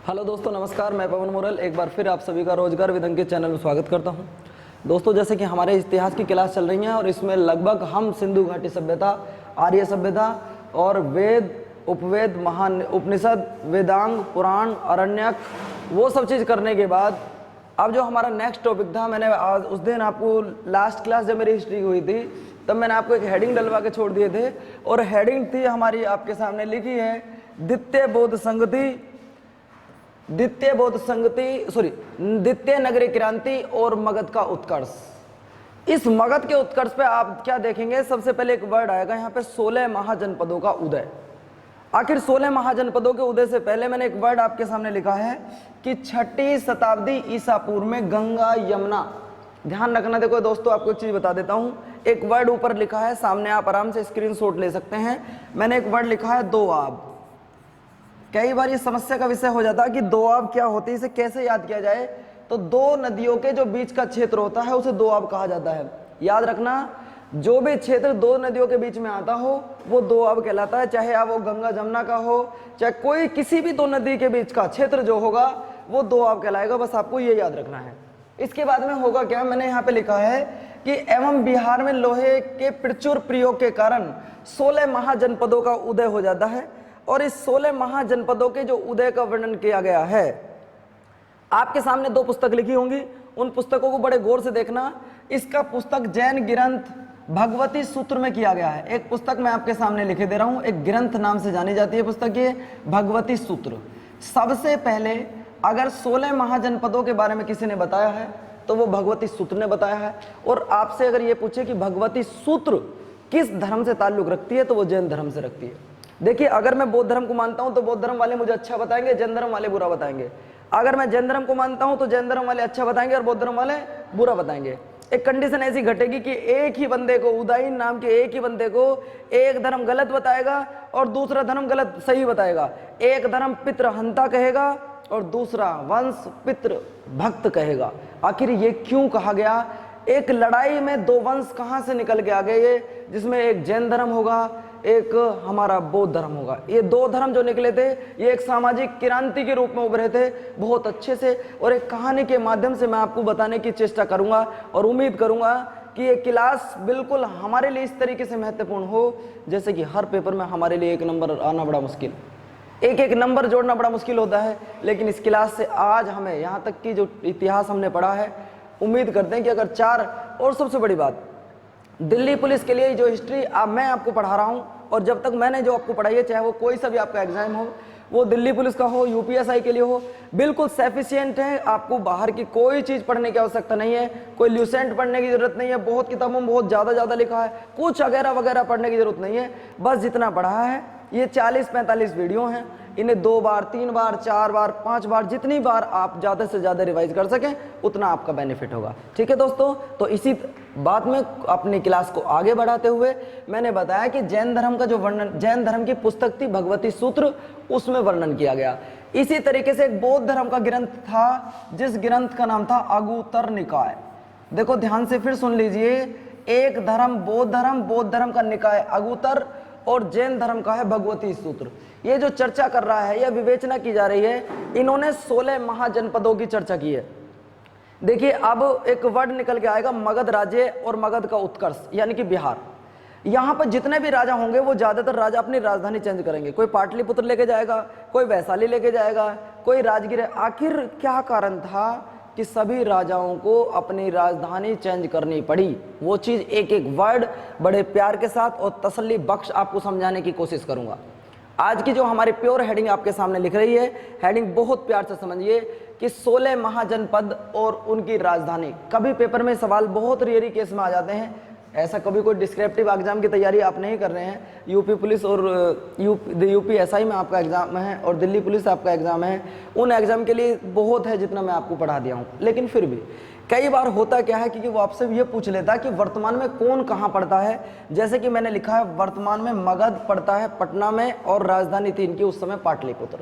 Hello दोस्तों, नमस्कार। मैं पवन मोरल एक बार फिर आप सभी का रोजगार विद अंकित चैनल में स्वागत करता हूं। दोस्तों, जैसे कि हमारे इतिहास की क्लास चल रही है और इसमें लगभग हम सिंधु घाटी सभ्यता, आर्य सभ्यता और वेद, उपवेद, महान उपनिषद, वेदांग, पुराण, अरण्यक, वो सब चीज़ करने के बाद अब जो हमारा नेक्स्ट टॉपिक था, मैंने आज उस दिन आपको लास्ट क्लास जब मेरी हिस्ट्री हुई थी तब मैंने आपको एक हेडिंग डलवा के छोड़ दिए थे और हेडिंग थी हमारी आपके सामने लिखी है द्वितीय नगरी क्रांति और मगध का उत्कर्ष। इस मगध के उत्कर्ष पे आप क्या देखेंगे, सबसे पहले एक वर्ड आएगा यहाँ पे 16 महाजनपदों का उदय। आखिर 16 महाजनपदों के उदय से पहले मैंने एक वर्ड आपके सामने लिखा है कि 6ठी शताब्दी ईसा पूर्व में गंगा यमुना। ध्यान रखना, देखो दोस्तों आपको एक चीज बता देता हूं। एक वर्ड ऊपर लिखा है, सामने आप आराम से स्क्रीनशॉट ले सकते हैं। मैंने एक वर्ड लिखा है दोआब। कई बार ये समस्या का विषय हो जाता है कि दोआब क्या होती है, इसे कैसे याद किया जाए। तो दो नदियों के जो बीच का क्षेत्र होता है उसे दोआब कहा जाता है। याद रखना, जो भी क्षेत्र दो नदियों के बीच में आता हो वो दोआब कहलाता है। चाहे आप वो गंगा जमुना का हो, चाहे कोई किसी भी दो नदी के बीच का क्षेत्र जो होगा वो दोआब कहलाएगा। बस आपको ये याद रखना है। इसके बाद में होगा क्या, मैंने यहाँ पे लिखा है कि एवं बिहार में लोहे के प्रचुर प्रयोग के कारण 16 महाजनपदों का उदय हो जाता है। और इस 16 महाजनपदों के जो उदय का वर्णन किया गया है, आपके सामने दो पुस्तक लिखी होंगी, उन पुस्तकों को बड़े गौर से देखना। इसका पुस्तक जैन ग्रंथ भगवती सूत्र में किया गया है। एक पुस्तक मैं आपके सामने लिखे दे रहा हूं, एक ग्रंथ नाम से जानी जाती है पुस्तक, ये भगवती सूत्र। सबसे पहले अगर 16 महाजनपदों के बारे में किसी ने बताया है तो वो भगवती सूत्र ने बताया है। और आपसे अगर ये पूछे कि भगवती सूत्र किस धर्म से ताल्लुक रखती है तो वो जैन धर्म से रखती है। देखिए, अगर मैं बौद्ध धर्म को मानता हूं तो बौद्ध धर्म वाले मुझे अच्छा बताएंगे, जैन धर्म वाले बुरा बताएंगे। अगर मैं जैन धर्म को मानता हूं तो जैन धर्म वाले अच्छा बताएंगे और बौद्ध धर्म वाले बुरा बताएंगे। एक कंडीशन ऐसी घटेगी कि एक ही बंदे को, उदाईन नाम के एक ही बंदे को एक धर्म गलत बताएगा और दूसरा धर्म गलत सही बताएगा। एक धर्म पितृहंता कहेगा और दूसरा वंश पितृ भक्त कहेगा। आखिर ये क्यों कहा गया? एक लड़ाई में दो वंश कहां से निकल के आ गए, ये जिसमें एक जैन धर्म होगा, एक हमारा बौद्ध धर्म होगा। ये दो धर्म जो निकले थे ये एक सामाजिक क्रांति के रूप में उभरे थे बहुत अच्छे से। और एक कहानी के माध्यम से मैं आपको बताने की चेष्टा करूंगा और उम्मीद करूंगा कि ये क्लास बिल्कुल हमारे लिए इस तरीके से महत्वपूर्ण हो जैसे कि हर पेपर में हमारे लिए एक नंबर आना बड़ा मुश्किल, एक नंबर जोड़ना बड़ा मुश्किल होता है। लेकिन इस क्लास से आज हमें यहाँ तक की जो इतिहास हमने पढ़ा है, उम्मीद करते हैं कि अगर और सबसे बड़ी बात, दिल्ली पुलिस के लिए जो हिस्ट्री मैं आपको पढ़ा रहा हूं और जब तक मैंने जो आपको पढ़ाई है, चाहे वो कोई सा भी आपका एग्जाम हो, वो दिल्ली पुलिस का हो, यूपीएसआई के लिए हो, बिल्कुल सफिशिएंट है। आपको बाहर की कोई चीज़ पढ़ने की आवश्यकता नहीं है, कोई ल्यूसेंट पढ़ने की जरूरत नहीं है। बहुत किताबों में बहुत ज़्यादा लिखा है, कुछ वगैरह वगैरह पढ़ने की जरूरत नहीं है। बस जितना पढ़ा है, ये 40-45 वीडियो हैं, इन्हें 2 बार 3 बार 4 बार 5 बार जितनी बार आप ज़्यादा से ज़्यादा रिवाइज कर सकें उतना आपका बेनिफिट होगा। ठीक है दोस्तों, तो इसी बात में अपनी क्लास को आगे बढ़ाते हुए मैंने बताया कि जैन धर्म का जो वर्णन, जैन धर्म की पुस्तक थी भगवती सूत्र, उसमें वर्णन किया गया। इसी तरीके से एक बौद्ध धर्म का ग्रंथ था जिस ग्रंथ का नाम था अगुत्तर निकाय। देखो ध्यान से फिर सुन लीजिए, एक धर्म बौद्ध धर्म का निकाय अगुत्तर और जैन धर्म का है भगवती सूत्र। ये जो चर्चा कर रहा है, यह विवेचना की जा रही है, इन्होंने 16 महाजनपदों की चर्चा की है। देखिए, अब एक वर्ड निकल के आएगा मगध राज्य और मगध का उत्कर्ष, यानी कि बिहार। यहाँ पर जितने भी राजा होंगे वो ज्यादातर राजा अपनी राजधानी चेंज करेंगे। कोई पाटलिपुत्र लेके जाएगा, कोई वैशाली लेके जाएगा, कोई राजगीर। आखिर क्या कारण था कि सभी राजाओं को अपनी राजधानी चेंज करनी पड़ी? वो चीज एक एक वर्ड बड़े प्यार के साथ और तसल्ली बख्श आपको समझाने की कोशिश करूंगा। आज की जो हमारी प्योर हेडिंग आपके सामने लिख रही है, हेडिंग बहुत प्यार से समझिए कि 16 महाजनपद और उनकी राजधानी। कभी पेपर में सवाल बहुत रेयरी केस में आ जाते हैं, ऐसा कभी कोई डिस्क्रिप्टिव एग्जाम की तैयारी आप नहीं कर रहे हैं, यूपी पुलिस और यूपीएसआई में आपका एग्जाम है और दिल्ली पुलिस आपका एग्जाम है, उन एग्जाम के लिए बहुत है जितना मैं आपको पढ़ा दिया हूँ। लेकिन फिर भी कई बार होता क्या है कि वो आपसे ये पूछ लेता है कि वर्तमान में कौन कहाँ पढ़ता है। जैसे कि मैंने लिखा है, वर्तमान में मगध पढ़ता है पटना में और राजधानी थी इनकी उस समय पाटलिपुत्र।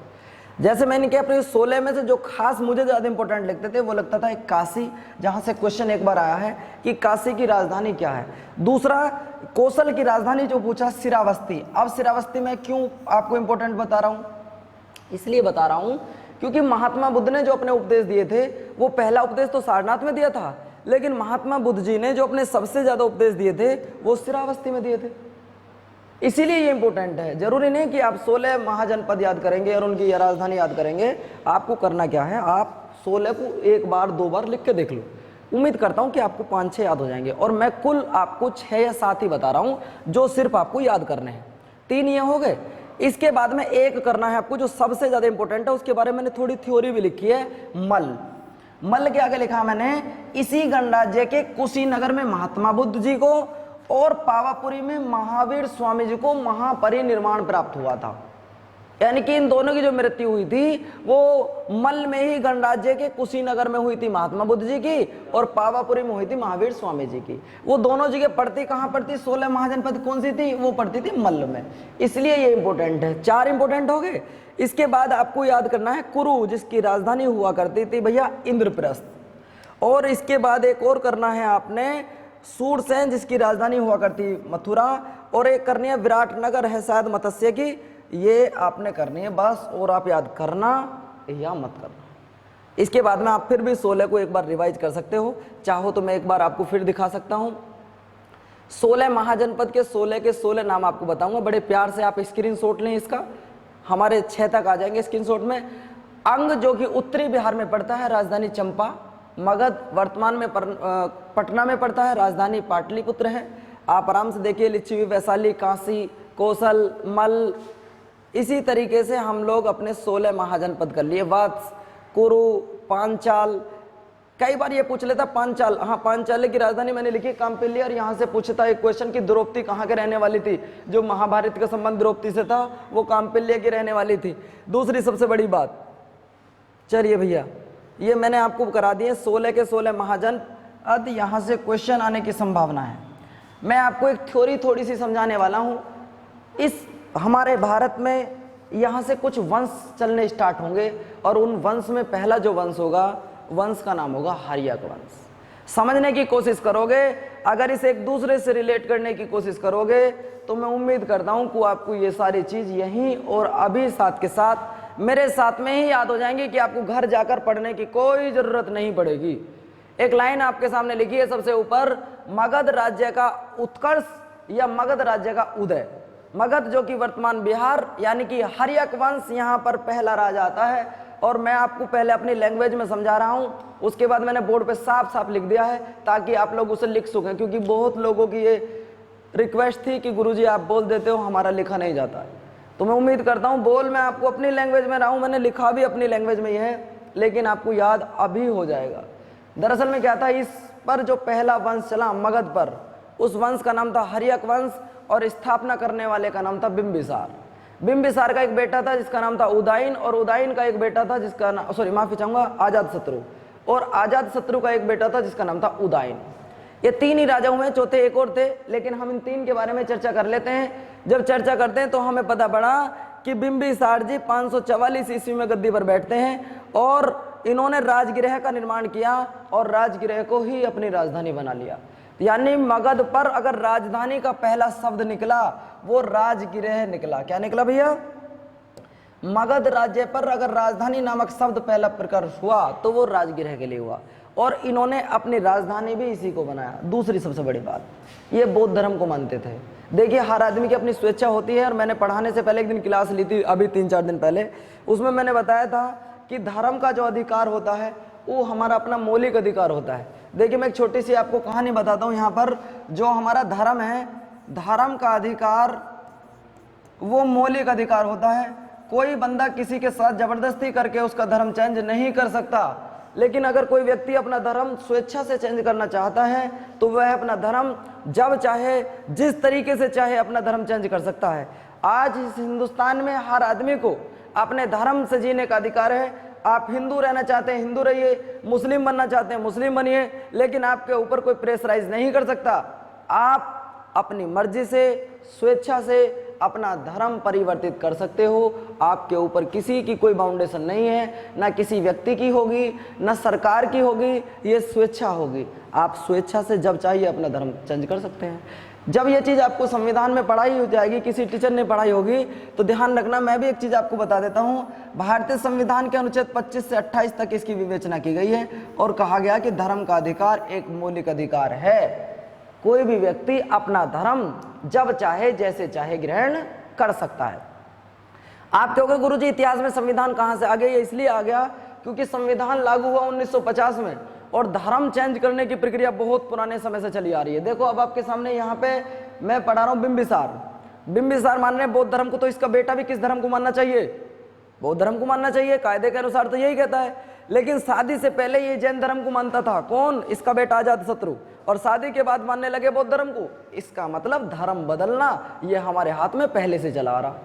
जैसे मैंने कहा, अपने 16 में से जो खास मुझे ज़्यादा इंपॉर्टेंट लगते थे वो लगता था एक काशी, जहाँ से क्वेश्चन एक बार आया है कि काशी की राजधानी क्या है। दूसरा, कौशल की राजधानी जो पूछा श्रावस्ती। अब श्रावस्ती में क्यों आपको इंपॉर्टेंट बता रहा हूँ, इसलिए बता रहा हूँ क्योंकि महात्मा बुद्ध ने जो अपने उपदेश दिए थे वो पहला उपदेश तो सारनाथ में दिया था, लेकिन महात्मा बुद्ध जी ने जो अपने सबसे ज्यादा उपदेश दिए थे वो शिरावस्ती में दिए थे। इसीलिए ये इंपॉर्टेंट है। जरूरी नहीं कि आप 16 महाजनपद याद करेंगे और उनकी राजधानी याद करेंगे। आपको करना क्या है, आप 16 को एक बार 2 बार लिख के देख लो। उम्मीद करता हूं कि आपको 5-6 याद हो जाएंगे, और मैं कुल आपको 6 या 7 ही बता रहा हूं जो सिर्फ आपको याद करने हैं। 3 ये हो गए। इसके बाद में एक करना है आपको जो सबसे ज्यादा इंपॉर्टेंट है, उसके बारे में मैंने थोड़ी थ्योरी भी लिखी है। मल। मल के आगे लिखा मैंने, इसी गणराज्य के कुशीनगर में महात्मा बुद्ध जी को और पावापुरी में महावीर स्वामी जी को महापरिनिर्वाण प्राप्त हुआ था। यानी कि इन दोनों की जो मृत्यु हुई थी वो मल में ही गणराज्य के कुशीनगर में हुई थी महात्मा बुद्ध जी की, और पावापुरी में हुई थी महावीर स्वामी जी की। वो दोनों जगह पड़ती कहां पड़ती, 16 महाजनपद कौन सी थी, वो पड़ती थी मल में। इसलिए ये इंपॉर्टेंट है। 4 इंपॉर्टेंट हो गए। इसके बाद आपको याद करना है कुरु, जिसकी राजधानी हुआ करती थी भैया इंद्रप्रस्थ। और इसके बाद एक और करना है आपने सूरसेन, जिसकी राजधानी हुआ करती मथुरा। और एक करनी है विराटनगर है शायद मत्स्य की। ये आपने करनी है बस, और आप याद करना या मत करना। इसके बाद में आप फिर भी 16 को एक बार रिवाइज कर सकते हो। चाहो तो मैं एक बार आपको फिर दिखा सकता हूं। 16 महाजनपद के 16 के 16 नाम आपको बताऊंगा। बड़े प्यार से आप स्क्रीनशॉट लें इसका, हमारे 6 तक आ जाएंगे स्क्रीनशॉट में। अंग जो कि उत्तरी बिहार में पड़ता है, राजधानी चंपा। मगध वर्तमान में पटना में पड़ता है, राजधानी पाटलिपुत्र है। आप आराम से देखिए, लिच्छवी, वैशाली, काशी, कौशल, मल। इसी तरीके से हम लोग अपने 16 महाजनपद कर लिए। वत्स, कुरु, पांचाल। कई बार ये पूछ लेता पांचाल, हाँ पांचाल की राजधानी मैंने लिखी काम्पिल्य। और यहाँ से पूछता एक क्वेश्चन कि द्रौपदी कहाँ के रहने वाली थी। जो महाभारत का संबंध द्रौपदी से था वो काम्पिल्य की रहने वाली थी। दूसरी सबसे बड़ी बात, चलिए भैया ये मैंने आपको करा दिए 16 के 16 महाजनपद। यहाँ से क्वेश्चन आने की संभावना है। मैं आपको एक थ्योरी थोड़ी सी समझाने वाला हूँ। इस हमारे भारत में यहाँ से कुछ वंश चलने स्टार्ट होंगे, और उन वंश में पहला जो वंश होगा, वंश का नाम होगा हर्यक वंश। समझने की कोशिश करोगे, अगर इसे एक दूसरे से रिलेट करने की कोशिश करोगे, तो मैं उम्मीद करता हूँ कि आपको ये सारी चीज़ यहीं और अभी साथ के साथ मेरे साथ में ही याद हो जाएंगे, कि आपको घर जाकर पढ़ने की कोई ज़रूरत नहीं पड़ेगी। एक लाइन आपके सामने लिखी है सबसे ऊपर, मगध राज्य का उत्कर्ष या मगध राज्य का उदय। मगध जो कि वर्तमान बिहार, यानी कि हर्यक वंश, यहाँ पर पहला राजा आता है। और मैं आपको पहले अपनी लैंग्वेज में समझा रहा हूँ, उसके बाद मैंने बोर्ड पे साफ साफ लिख दिया है ताकि आप लोग उसे लिख सकें, क्योंकि बहुत लोगों की ये रिक्वेस्ट थी कि गुरुजी आप बोल देते हो, हमारा लिखा नहीं जाता है। तो मैं उम्मीद करता हूँ बोल मैं आपको अपनी लैंग्वेज में रहा हूँ, मैंने लिखा भी अपनी लैंग्वेज में ही है, लेकिन आपको याद अभी हो जाएगा। दरअसल में क्या था, इस पर जो पहला वंश चला मगध पर, उस वंश का नाम था हर्यक वंश, और स्थापना करने वाले का नाम था बिंबिसार। बिंबिसार का एक बेटा था जिसका नाम था उदयन, और उदयन का एक बेटा था जिसका नाम, सॉरी माफी चाहूंगा, अजातशत्रु। और अजातशत्रु का एक बेटा था जिसका नाम था उदयन। ये 3 ही राजा हुए, चौथे एक और थे, लेकिन हम इन 3 के बारे में चर्चा कर लेते हैं। जब चर्चा करते हैं तो हमें पता पड़ा कि बिंबिसार जी 544 ईस्वी में गद्दी पर बैठते हैं, और इन्होंने राजगृह का निर्माण किया, और राजगृह को ही अपनी राजधानी बना लिया। यानी मगध पर अगर राजधानी का पहला शब्द निकला वो राजगृह निकला। क्या निकला भैया? मगध राज्य पर अगर राजधानी नामक शब्द पहला प्रकट हुआ तो वो राजगृह के लिए हुआ, और इन्होंने अपनी राजधानी भी इसी को बनाया। दूसरी सबसे बड़ी बात, ये बौद्ध धर्म को मानते थे। देखिए हर आदमी की अपनी स्वेच्छा होती है, और मैंने पढ़ाने से पहले एक दिन क्लास ली थी अभी 3-4 दिन पहले, उसमें मैंने बताया था कि धर्म का जो अधिकार होता है वो हमारा अपना मौलिक अधिकार होता है। देखिए मैं एक छोटी सी आपको कहानी बताता हूँ। यहाँ पर जो हमारा धर्म है, धर्म का अधिकार वो मौलिक अधिकार होता है। कोई बंदा किसी के साथ जबरदस्ती करके उसका धर्म चेंज नहीं कर सकता, लेकिन अगर कोई व्यक्ति अपना धर्म स्वेच्छा से चेंज करना चाहता है तो वह अपना धर्म जब चाहे, जिस तरीके से चाहे अपना धर्म चेंज कर सकता है। आज इस हिंदुस्तान में हर आदमी को अपने धर्म से जीने का अधिकार है। आप हिंदू रहना चाहते हैं हिंदू रहिए, मुस्लिम बनना चाहते हैं मुस्लिम बनिए, लेकिन आपके ऊपर कोई प्रेशराइज नहीं कर सकता। आप अपनी मर्जी से, स्वेच्छा से अपना धर्म परिवर्तित कर सकते हो। आपके ऊपर किसी की कोई बाउंडेशन नहीं है, ना किसी व्यक्ति की होगी, ना सरकार की होगी, ये स्वेच्छा होगी। आप स्वेच्छा से जब चाहिए अपना धर्म चेंज कर सकते हैं। जब ये चीज आपको संविधान में पढ़ाई हो जाएगी, किसी टीचर ने पढ़ाई होगी, तो ध्यान रखना। मैं भी एक चीज आपको बता देता हूं, भारतीय संविधान के अनुच्छेद 25 से 28 तक इसकी विवेचना की गई है और कहा गया कि धर्म का अधिकार एक मौलिक अधिकार है। कोई भी व्यक्ति अपना धर्म जब चाहे जैसे चाहे ग्रहण कर सकता है। आप कहोगे गुरुजी इतिहास में संविधान कहां से आ गया? ये इसलिए आ गया क्योंकि संविधान लागू हुआ 1950 में और धर्म चेंज करने की प्रक्रिया बहुत पुराने समय से चली आ रही है। देखो अब आपके सामने यहाँ पे मैं पढ़ा रहा हूँ बिंबिसार मान रहे हैं बौद्ध धर्म को, तो इसका बेटा भी किस धर्म को मानना चाहिए? बौद्ध धर्म को मानना चाहिए, कायदे के अनुसार तो यही कहता है। लेकिन शादी से पहले ये जैन धर्म को मानता था, कौन? इसका बेटा अजातशत्रु, और शादी के बाद मानने लगे बौद्ध धर्म को। इसका मतलब धर्म बदलना ये हमारे हाथ में पहले से चला आ रहा।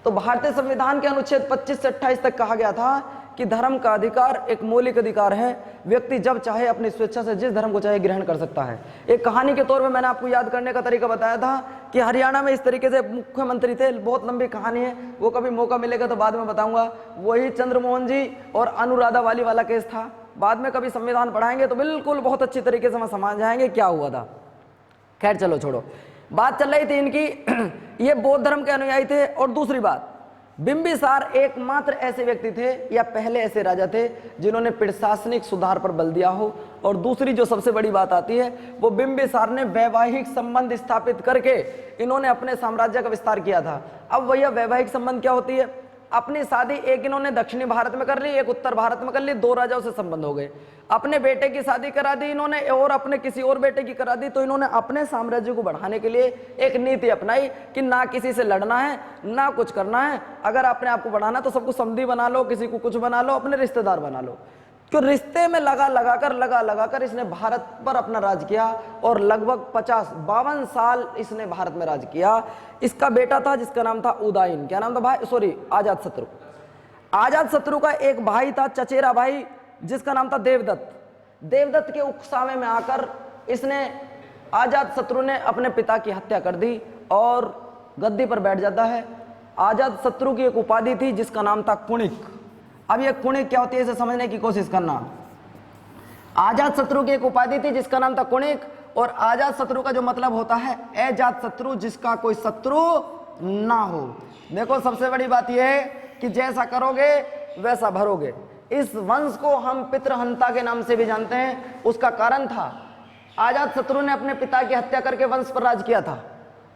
तो भारतीय संविधान के अनुच्छेद 25 से 28 तक कहा गया था कि धर्म का अधिकार एक मौलिक अधिकार है, व्यक्ति जब चाहे अपनी स्वेच्छा से जिस धर्म को चाहे ग्रहण कर सकता है। एक कहानी के तौर पे मैंने आपको याद करने का तरीका बताया था कि हरियाणा में इस तरीके से मुख्यमंत्री थे, बहुत लंबी कहानी है, वो कभी मौका मिलेगा तो बाद में बताऊंगा। वही चंद्रमोहन जी और अनुराधा वाली वाला केस था। बाद में कभी संविधान पढ़ाएंगे तो बिल्कुल बहुत अच्छी तरीके से हम समझ जाएंगे क्या हुआ था। खैर चलो छोड़ो, बात चल रही थी इनकी, ये बौद्ध धर्म के अनुयायी थे। और दूसरी बात, बिंबिसार एकमात्र ऐसे व्यक्ति थे या पहले ऐसे राजा थे जिन्होंने प्रशासनिक सुधार पर बल दिया हो। और दूसरी जो सबसे बड़ी बात आती है, वो बिंबिसार ने वैवाहिक संबंध स्थापित करके इन्होंने अपने साम्राज्य का विस्तार किया था। अब भैया वैवाहिक संबंध क्या होती है? अपनी शादी एक इन्होंने दक्षिणी भारत में कर ली, एक उत्तर भारत में कर ली, दो राजाओं से संबंध हो गए। अपने बेटे की शादी करा दी इन्होंने और अपने किसी और बेटे की करा दी। तो इन्होंने अपने साम्राज्य को बढ़ाने के लिए एक नीति अपनाई कि ना किसी से लड़ना है ना कुछ करना है। अगर अपने आप को बढ़ाना तो सबको समधी बना लो, किसी को कुछ बना लो, अपने रिश्तेदार बना लो। क्यों? रिश्ते में लगा लगाकर इसने भारत पर अपना राज किया और लगभग 52 साल इसने भारत में राज किया। इसका बेटा था जिसका नाम था उदयन। क्या नाम था भाई? सॉरी, अजातशत्रु। अजातशत्रु का एक भाई था, चचेरा भाई, जिसका नाम था देवदत्त। देवदत्त के उकसावे में आकर इसने अजातशत्रु ने अपने पिता की हत्या कर दी और गद्दी पर बैठ जाता है। अजातशत्रु की एक उपाधि थी जिसका नाम था कुणिक। अब ये कुणिक क्या होती है इसे समझने की कोशिश करना। अजातशत्रु की एक उपाधि थी जिसका नाम था कुणिक, और अजातशत्रु का जो मतलब होता है अजातशत्रु, जिसका कोई शत्रु ना हो। देखो सबसे बड़ी बात यह है कि जैसा करोगे वैसा भरोगे। इस वंश को हम पितृहंता के नाम से भी जानते हैं। उसका कारण था अजातशत्रु ने अपने पिता की हत्या करके वंश पर राज किया था।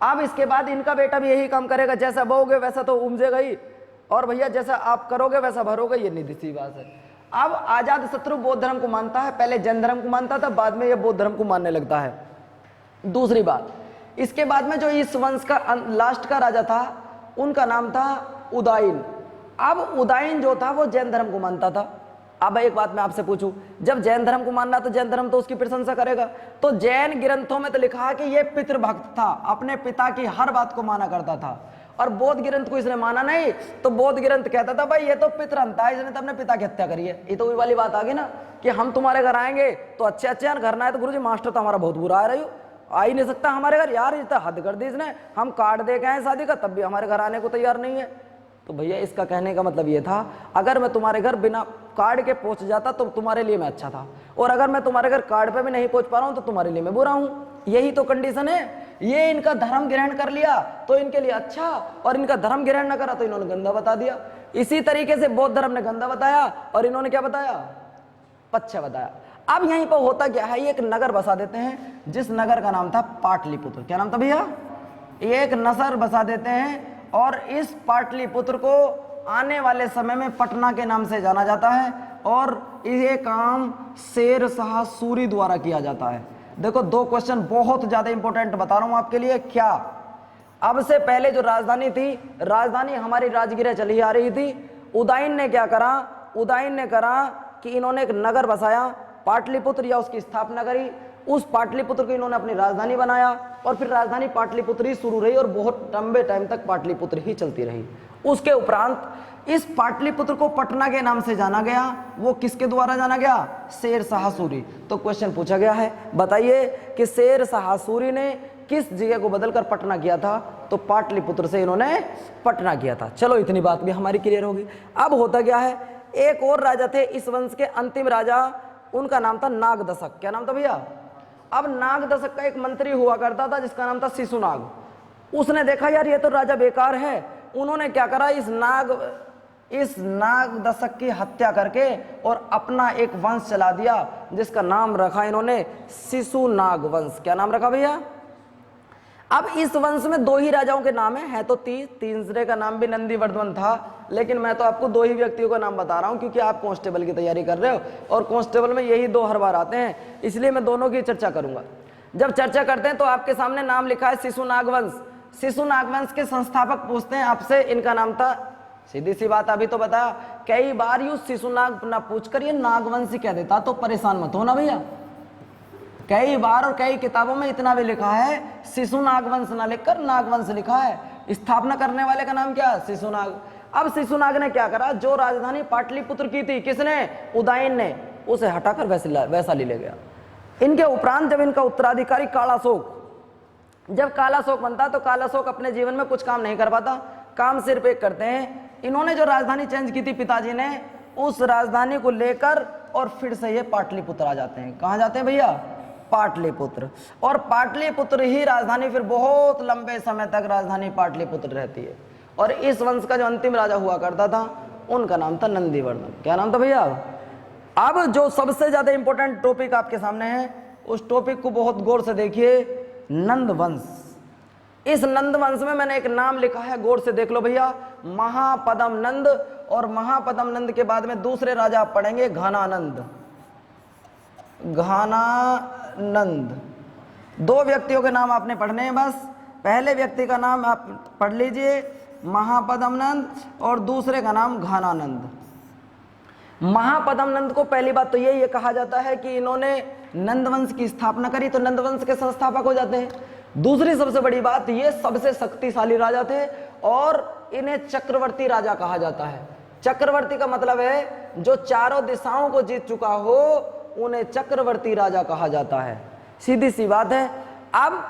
अब इसके बाद इनका बेटा भी यही काम करेगा, जैसा बोओगे वैसा तो उपजेगा ही, और भैया जैसा आप करोगे वैसा भरोगे, ये निधि सी बात है। अब अजातशत्रु बौद्ध धर्म को मानता है, पहले जैन धर्म को मानता था, बाद में ये बौद्ध धर्म को मानने लगता है। दूसरी बात, इसके बाद में जो इस वंश का लास्ट का राजा था उनका नाम था उदयन। अब उदयन जो था वो जैन धर्म को मानता था। अब एक बात मैं आपसे पूछूं, जब जैन धर्म को मानना तो जैन धर्म तो उसकी प्रशंसा करेगा। तो जैन ग्रंथों में तो लिखा है कि ये पितृभक्त था, अपने पिता की हर बात को माना करता था। और बौद्ध ग्रंथ को इसने माना नहीं, तो बौद्ध ग्रंथ कहता था भाई ये तो पितृहंता है, इसने तो अपने पिता की हत्या करी है। ये तो वही वाली बात आ गई ना कि हम तुम्हारे घर आएंगे तो अच्छे अच्छे घर ना है तो गुरुजी मास्टर तो हमारा बहुत बुरा आ रही हो, आ ही नहीं सकता हमारे घर। यार ये तो हद कर दी इसने, हम कार्ड दे के आए शादी का तब भी हमारे घर आने को तैयार नहीं है। तो भैया इसका कहने का मतलब ये था, अगर मैं तुम्हारे घर बिना कार्ड के पहुंच जाता तो तुम्हारे लिए मैं अच्छा था, और अगर मैं तुम्हारे घर कार्ड पे भी नहीं पहुंच पा रहा हूं तो तुम्हारे लिए मैं बुरा हूं। यही तो कंडीशन है। ये इनका धर्म ग्रहण कर लिया तो इनके लिए अच्छा, और इनका धर्म ग्रहण न करा तो इन्होंने गंदा बता दिया। इसी तरीके से बौद्ध धर्म ने गंदा बताया और इन्होंने क्या बताया? पच्चा बताया। अब यहीं पर होता क्या है, ये एक नगर बसा देते हैं जिस नगर का नाम था पाटलिपुत्र। क्या नाम था भैया? ये एक नगर बसा देते हैं और इस पाटलिपुत्र को आने वाले समय में पटना के नाम से जाना जाता है, और ये काम शेर शाह सूरी द्वारा किया जाता है। देखो दो क्वेश्चन बहुत ज्यादा इंपॉर्टेंट बता रहा हूं आपके लिए। क्या अब से पहले जो राजधानी थी, राजधानी हमारी राजगीर चली आ रही थी। उदयन ने क्या करा? उदयन ने करा कि इन्होंने एक नगर बसाया पाटलिपुत्र, या उसकी स्थापना करी। उस पाटलिपुत्र को इन्होंने अपनी राजधानी बनाया और फिर राजधानी पाटलिपुत्र ही शुरू रही और बहुत लंबे टाइम तक पाटलिपुत्र ही चलती रही। उसके उपरांत इस पाटलिपुत्र को पटना के नाम से जाना गया। वो किसके द्वारा जाना गया? शेर शाह सूरी। तो क्वेश्चन पूछा गया है, बताइए कि शेर शाह सूरी ने किस जगह को बदलकर पटना किया था? तो पाटलिपुत्र से इन्होंने पटना किया था। चलो इतनी बात भी हमारी क्लियर होगी। अब होता क्या है, एक और राजा थे इस वंश के, अंतिम राजा, उनका नाम था नागदशक। क्या नाम था भैया? अब नाग दशक का एक मंत्री हुआ करता था जिसका नाम था शिशुनाग। उसने देखा यार ये तो राजा बेकार है, उन्होंने क्या करा, इस नाग दशक की हत्या करके और अपना एक वंश चला दिया जिसका नाम रखा इन्होंने शिशुनाग वंश। क्या नाम रखा भैया? अब इस वंश में 2 ही राजाओं के नाम है तो तीसरे का नाम भी नंदीवर्धन था, लेकिन मैं तो आपको 2 ही व्यक्तियों का नाम बता रहा हूं क्योंकि आप कांस्टेबल की तैयारी कर रहे हो और कांस्टेबल में यही 2 हर बार आते हैं, इसलिए मैं दोनों की चर्चा करूंगा। जब चर्चा करते हैं तो आपके सामने नाम लिखा है शिशुनाग वंश। शिशुनाग वंश के संस्थापक पूछते हैं आपसे, इनका नाम था, सीधी सी बात अभी तो बताया, कई बार यू शिशुनाग ना पूछकर ये नागवंश कह देता तो परेशान मत हो ना भैया। कई बार और कई किताबों में इतना भी लिखा है शिशुनाग वंश ना लिखकर नागवंश लिखा है। स्थापना करने वाले का नाम क्या? शिशुनाग। अब शिशुनाग ने क्या करा, जो राजधानी पाटलिपुत्र की थी, किसने? उदयन ने, उसे हटाकर वैशाली ले गया। इनके उपरांत जब इनका उत्तराधिकारी कालाशोक, जब कालाशोक बनता तो कालाशोक अपने जीवन में कुछ काम नहीं कर पाता, काम सिर्फ एक करते हैं, इन्होंने जो राजधानी चेंज की थी पिताजी ने, उस राजधानी को लेकर और फिर से ये पाटलिपुत्र आ जाते हैं। कहां जाते हैं भैया? पाटलिपुत्र। और पाटलिपुत्र ही राजधानी, फिर बहुत लंबे समय तक राजधानी पाटलिपुत्र रहती है। और इस वंश का जो अंतिम राजा हुआ करता था उनका नाम था नंदीवर्धन। क्या नाम था भैया? अब जो सबसे ज्यादा इंपॉर्टेंट टॉपिक आपके सामने है, उस टॉपिक को बहुत गौर से देखिए, नंद वंश। इस नंद वंश में मैंने एक नाम लिखा है, गौर से देख लो भैया, महापद्म नंद। और महापद्म नंद के बाद में दूसरे राजा आप पढ़ेंगे घनानंद। घनानंद 2 व्यक्तियों के नाम आपने पढ़ने हैं बस। पहले व्यक्ति का नाम आप पढ़ लीजिए महापद्म नंद और दूसरे का नाम घनानंद। महापद्म नंद को पहली बात तो ये कहा जाता है कि इन्होंने नंदवंश की स्थापना करी, तो नंदवंश के संस्थापक हो जाते हैं। दूसरी सबसे बड़ी बात, ये सबसे शक्तिशाली राजा थे और इन्हें चक्रवर्ती राजा कहा जाता है। चक्रवर्ती का मतलब है जो चारों दिशाओं को जीत चुका हो, उन्हें चक्रवर्ती राजा कहा जाता है। सीधी सी बात है। अब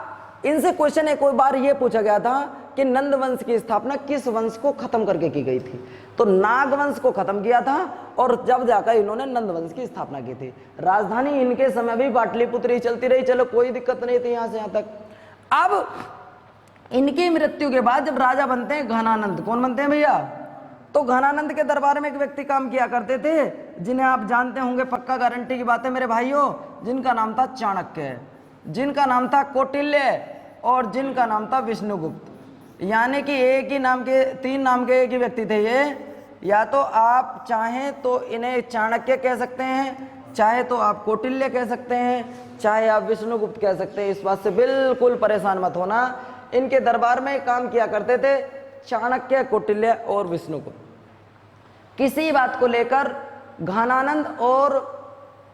इनसे क्वेश्चन एक बार ये पूछा गया था कि नंद वंश की स्थापना किस वंश को खत्म करके की गई थी, तो नाग वंश को खत्म किया था और जब जाकर इन्होंने नंद वंश की स्थापना की थी। राजधानी इनके समय भी पाटलिपुत्र ही चलती रही, चलो कोई दिक्कत नहीं थी यहां से यहां तक। अब इनकी मृत्यु के बाद जब राजा बनते हैं घनानंद, कौन बनते हैं भैया? तो घनानंद के दरबार में एक व्यक्ति काम किया करते थे जिन्हें आप जानते होंगे, पक्का गारंटी की बात है मेरे भाइयों, जिनका नाम था चाणक्य, जिनका नाम था कौटिल्य और जिनका नाम था विष्णुगुप्त। यानी कि एक ही नाम के 3 नाम के एक ही व्यक्ति थे ये। या तो आप चाहें तो इन्हें चाणक्य कह सकते हैं, चाहे तो आप कौटिल्य कह सकते हैं, चाहे आप विष्णुगुप्त कह सकते हैं। इस बात से बिल्कुल परेशान मत होना। इनके दरबार में काम किया करते थे चाणक्य, कौटिल्य और विष्णुगुप्त। किसी बात को लेकर घनानंद और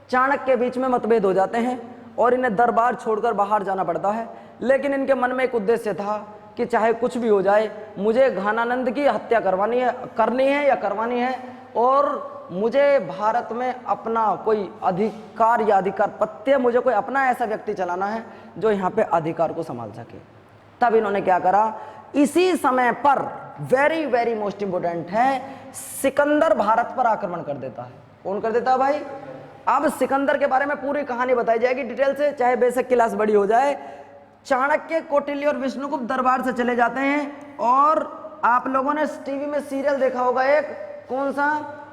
चाणक्य के बीच में मतभेद हो जाते हैं और इन्हें दरबार छोड़कर बाहर जाना पड़ता है। लेकिन इनके मन में एक उद्देश्य था कि चाहे कुछ भी हो जाए, मुझे घनानंद की हत्या करनी है और मुझे भारत में अपना कोई अधिकार या अधिकारपत्य, मुझे कोई अपना ऐसा व्यक्ति चलाना है जो यहाँ पे अधिकार को संभाल सके। तब इन्होंने क्या करा, इसी समय पर वेरी वेरी मोस्ट इंपोर्टेंट है, सिकंदर भारत पर आक्रमण कर देता है। कौन कर देता है भाई? अब सिकंदर के बारे में पूरी कहानी बताई जाएगी डिटेल से, चाहे बेशक क्लास बड़ी हो जाए। चाणक्य, कौटिल्य और विष्णुगुप्त दरबार से चले जाते हैं और आप लोगों ने टीवी में सीरियल देखा होगा एक, कौन सा,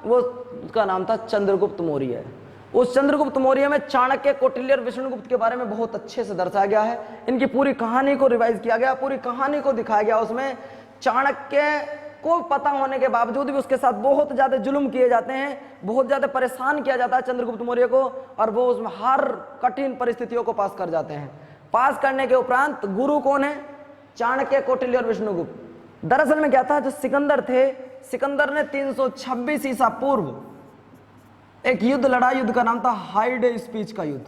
वो उसका नाम था चंद्रगुप्त मौर्य। उस चंद्रगुप्त मौर्य में चाणक्य, कौटिल्य और विष्णुगुप्त के बारे में बहुत अच्छे से दर्शाया गया है। इनकी पूरी कहानी को रिवाइज किया गया, पूरी कहानी को दिखाया गया। उसमें चाणक्य को पता होने के बावजूद भी उसके साथ बहुत ज्यादा जुल्म किए जाते हैं, बहुत ज्यादा परेशान किया जाता है चंद्रगुप्त मौर्य को, और वो उसमें हर कठिन परिस्थितियों को पास कर जाते हैं। पास करने के उपरांत गुरु कौन है? चाणक्य, कौटिल्य और विष्णुगुप्त। दरअसल में क्या था, जो सिकंदर थे, सिकंदर ने 326 ईसा पूर्व एक युद्ध लड़ा। युद्ध का नाम था हाइडे स्पीच का युद्ध।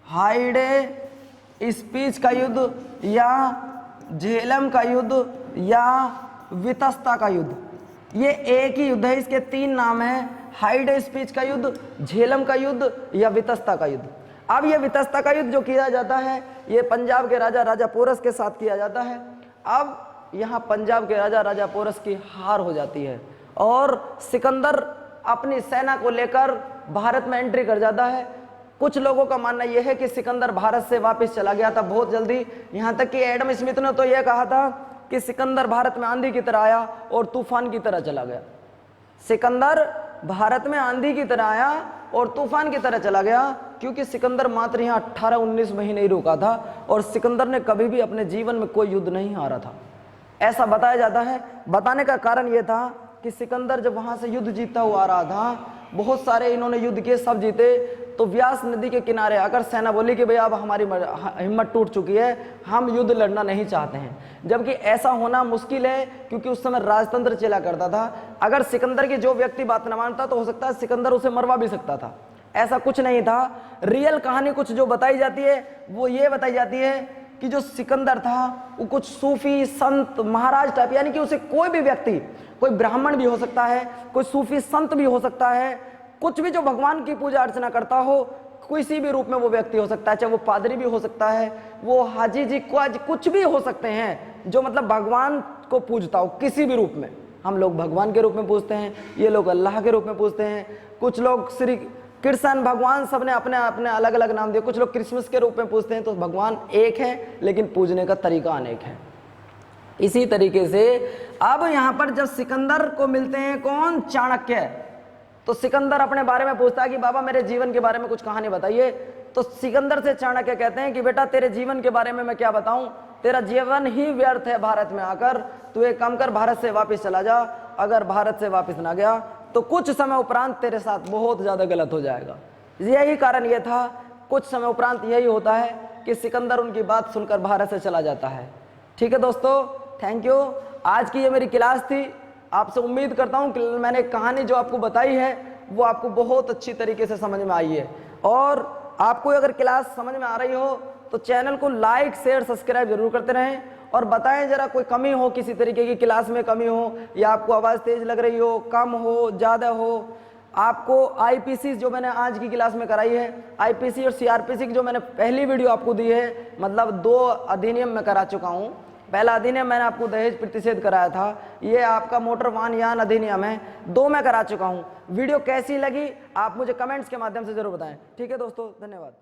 हाइडे स्पीच का युद्ध या झेलम का युद्ध या वितस्ता का युद्ध, ये एक ही युद्ध है। इसके 3 नाम हैं, हाइडे स्पीच का युद्ध, झेलम का युद्ध या वितस्ता का युद्ध। अब ये वितस्ता का युद्ध जो किया जाता है, ये पंजाब के राजा पोरस के साथ किया जाता है। अब यहाँ पंजाब के राजा पोरस की हार हो जाती है और सिकंदर अपनी सेना को लेकर भारत में एंट्री कर जाता है। कुछ लोगों का मानना यह है कि सिकंदर भारत से वापस चला गया था बहुत जल्दी, यहां तक कि एडम स्मिथ ने तो यह कहा था कि सिकंदर भारत में आंधी की तरह आया और तूफान की तरह चला गया। सिकंदर भारत में आंधी की तरह आया और तूफान की तरह चला गया, क्योंकि सिकंदर मात्र यहाँ 18-19 महीने ही रुका था और सिकंदर ने कभी भी अपने जीवन में कोई युद्ध नहीं हारा था, ऐसा बताया जाता है। बताने का कारण यह था कि सिकंदर जब वहां से युद्ध जीतता हुआ आ रहा था, बहुत सारे इन्होंने युद्ध किए, सब जीते, तो व्यास नदी के किनारे आकर सेना बोली कि भाई अब हमारी हिम्मत टूट चुकी है, हम युद्ध लड़ना नहीं चाहते हैं। जबकि ऐसा होना मुश्किल है, क्योंकि उस समय राजतंत्र चला करता था। अगर सिकंदर की जो व्यक्ति बात न मानता तो हो सकता है सिकंदर उसे मरवा भी सकता था। ऐसा कुछ नहीं था। रियल कहानी कुछ जो बताई जाती है वो ये बताई जाती है कि जो सिकंदर था वो कुछ सूफी संत महाराज टाइप, यानी कि उसे कोई भी व्यक्ति, कोई ब्राह्मण भी हो सकता है, कोई सूफी संत भी हो सकता है, कुछ भी जो भगवान की पूजा अर्चना करता हो, किसी भी रूप में वो व्यक्ति हो सकता है, चाहे वो पादरी भी हो सकता है, वो हाजी जी कुछ भी हो सकते हैं, जो मतलब भगवान को पूजता हो किसी भी रूप में। हम लोग भगवान के रूप में पूजते हैं, ये लोग अल्लाह के रूप में पूजते हैं, कुछ लोग श्री कृष्ण भगवान, सबने अपने अपने अलग अलग नाम दिए, कुछ लोग क्रिसमस के रूप में पूजते हैं। तो भगवान एक है लेकिन पूजने का तरीका अनेक है। इसी तरीके से अब यहां पर जब सिकंदर को मिलते हैं कौन, चाणक्य, तो सिकंदर अपने बारे में पूछता है कि बाबा मेरे जीवन के बारे में कुछ कहानी बताइए। तो सिकंदर से चाणक्य कहते हैं कि बेटा तेरे जीवन के बारे में मैं क्या बताऊं, तेरा जीवन ही व्यर्थ है भारत में आकर, तू एक काम कर भारत से वापस चला जा। अगर भारत से वापस ना गया तो कुछ समय उपरांत तेरे साथ बहुत ज्यादा गलत हो जाएगा। यही कारण यह था, कुछ समय उपरांत यही होता है कि सिकंदर उनकी बात सुनकर भारत से चला जाता है। ठीक है दोस्तों, थैंक यू। आज की ये मेरी क्लास थी। आपसे उम्मीद करता हूँ कि मैंने कहानी जो आपको बताई है वो आपको बहुत अच्छी तरीके से समझ में आई है। और आपको अगर क्लास समझ में आ रही हो तो चैनल को लाइक शेयर सब्सक्राइब जरूर करते रहें और बताएं जरा कोई कमी हो, किसी तरीके की क्लास में कमी हो, या आपको आवाज़ तेज लग रही हो, कम हो, ज़्यादा हो, आपको आईपीसी जो मैंने आज की क्लास में कराई है, आईपीसी और सीआरपीसी की जो मैंने पहली वीडियो आपको दी है, मतलब 2 अधिनियम में करा चुका हूँ। पहला अधिनियम मैंने आपको दहेज प्रतिषेध कराया था, ये आपका मोटर वाहन यान अधिनियम है, 2 मैं करा चुका हूँ। वीडियो कैसी लगी आप मुझे कमेंट्स के माध्यम से जरूर बताएं। ठीक है दोस्तों, धन्यवाद।